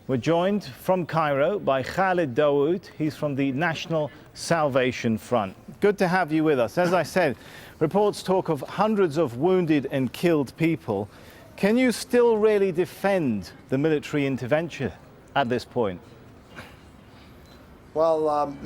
We're joined from Cairo by Khaled Daoud. He's from the National Salvation Front. Good to have you with us. As I said, reports talk of hundreds of wounded and killed people. Can you still really defend the military intervention at this point? Well,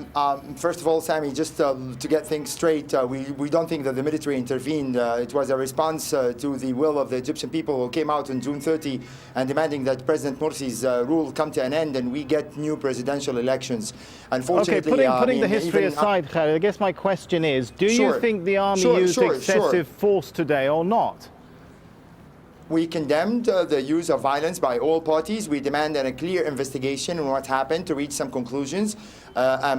first of all, Sami, just to get things straight, we don't think that the military intervened. It was a response to the will of the Egyptian people who came out on June 30 and demanding that President Morsi's rule come to an end and we get new presidential elections. Unfortunately, putting the history aside, Khaled, I guess my question is, do you think the army used excessive force today or not? We condemned the use of violence by all parties. We demanded a clear investigation on what happened to reach some conclusions.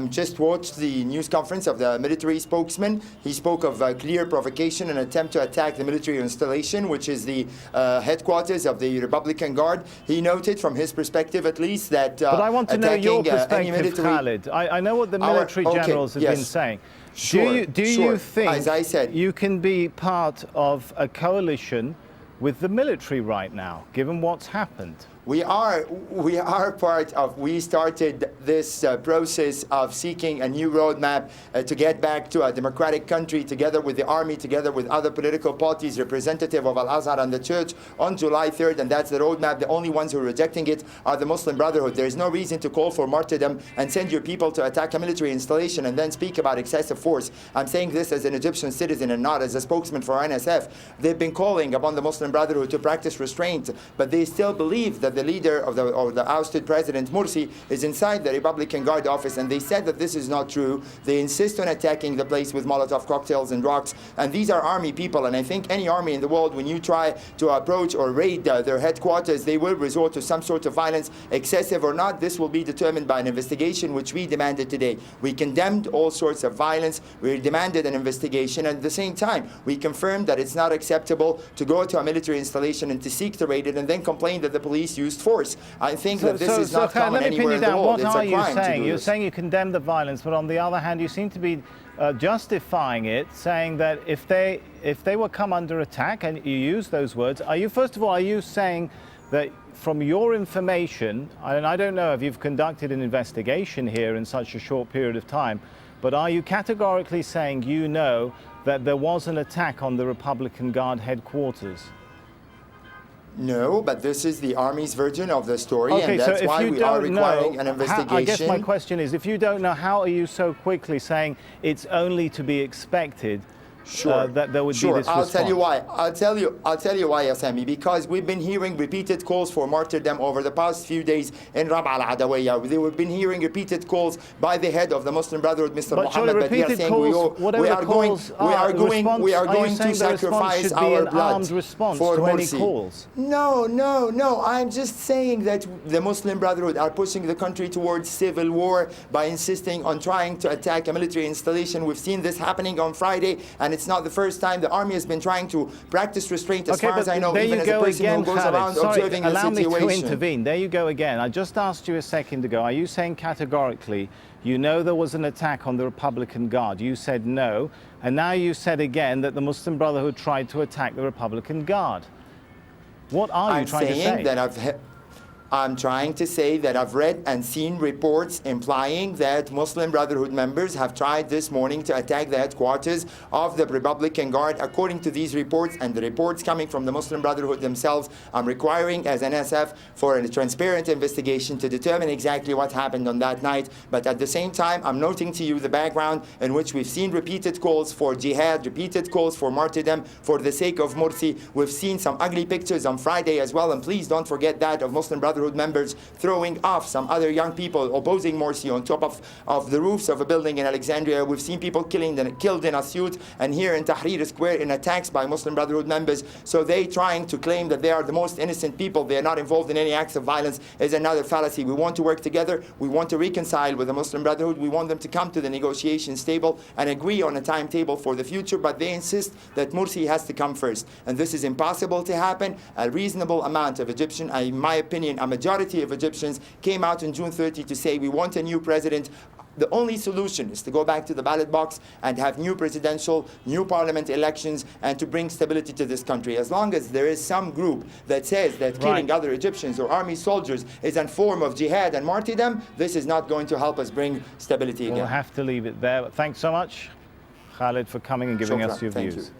Just watched the news conference of the military spokesman. He spoke of clear provocation and attempt to attack the military installation, which is the headquarters of the Republican Guard. He noted, from his perspective at least, that but I want to know your perspective, Khaled. I know what the military generals have been saying. Do you think, as I said, you can be part of a coalition with the military right now, given what's happened? We are part of, we started this process of seeking a new roadmap to get back to a democratic country together with the army, together with other political parties representative of Al-Azhar and the church on July 3rd, and that's the roadmap. The only ones who are rejecting it are the Muslim Brotherhood. There's no reason to call for martyrdom and send your people to attack a military installation and then speak about excessive force. I'm saying this as an Egyptian citizen and not as a spokesman for NSF. They've been calling upon the Muslim Brotherhood to practice restraint, but they still believe that the leader of the ousted President Morsi is inside the Republican Guard office, and they said that this is not true. They insist on attacking the place with Molotov cocktails and rocks, and these are army people, and I think any army in the world, when you try to approach or raid their headquarters, they will resort to some sort of violence, excessive or not. This will be determined by an investigation, which we demanded today. We condemned all sorts of violence. We demanded an investigation, and at the same time, we confirmed that it's not acceptable to go to a military installation and to seek to raid it and then complain that the police used force. I think that this is not common anywhere in the world. It's a crime to do this. You're saying you condemn the violence, but on the other hand, you seem to be justifying it, saying that if they were come under attack, and you use those words, first of all, are you saying that from your information, and I don't know if you've conducted an investigation here in such a short period of time, but are you categorically saying you know that there was an attack on the Republican Guard headquarters? No, but this is the Army's version of the story, okay, and that's why we are requiring an investigation. I guess my question is, if you don't know, how are you so quickly saying it's only to be expected that there would be this response? I'll tell you why. I'll tell you why, Sami. Because we've been hearing repeated calls for martyrdom over the past few days in Rab'a al-Adawiyya. We've been hearing repeated calls by the head of the Muslim Brotherhood, Mr. Mohammed Badir, saying we are going to sacrifice our blood for Morsi. No. I'm just saying that the Muslim Brotherhood are pushing the country towards civil war by insisting on trying to attack a military installation. We've seen this happening on Friday, and it's not the first time. The army has been trying to practice restraint, as far as I know, even as a person who goes around observing the situation. Allow me to intervene. There you go again. I just asked you a second ago, are you saying categorically, you know there was an attack on the Republican Guard? You said no, and now you said again that the Muslim Brotherhood tried to attack the Republican Guard. What are you trying to say? I'm trying to say that I've read and seen reports implying that Muslim Brotherhood members have tried this morning to attack the headquarters of the Republican Guard. According to these reports and the reports coming from the Muslim Brotherhood themselves, I'm requiring as NSF for a transparent investigation to determine exactly what happened on that night. But at the same time, I'm noting to you the background in which we've seen repeated calls for jihad, repeated calls for martyrdom for the sake of Morsi. We've seen some ugly pictures on Friday as well, and please don't forget that, of Muslim Brotherhood members throwing off some other young people opposing Morsi on top of the roofs of a building in Alexandria. We've seen people killed in Asyut and here in Tahrir Square in attacks by Muslim Brotherhood members. So they trying to claim that they are the most innocent people, they are not involved in any acts of violence, is another fallacy. We want to work together. We want to reconcile with the Muslim Brotherhood. We want them to come to the negotiations table and agree on a timetable for the future, but they insist that Morsi has to come first. And this is impossible to happen. A reasonable amount of Egyptians, in my opinion, a majority of Egyptians came out on June 30 to say we want a new president. the only solution is to go back to the ballot box and have new presidential, new parliament elections, and to bring stability to this country. As long as there is some group that says that killing other Egyptians or army soldiers is a form of jihad and martyrdom, this is not going to help us bring stability again. We'll have to leave it there. But thanks so much, Khaled, for coming and giving us your views. Thank you.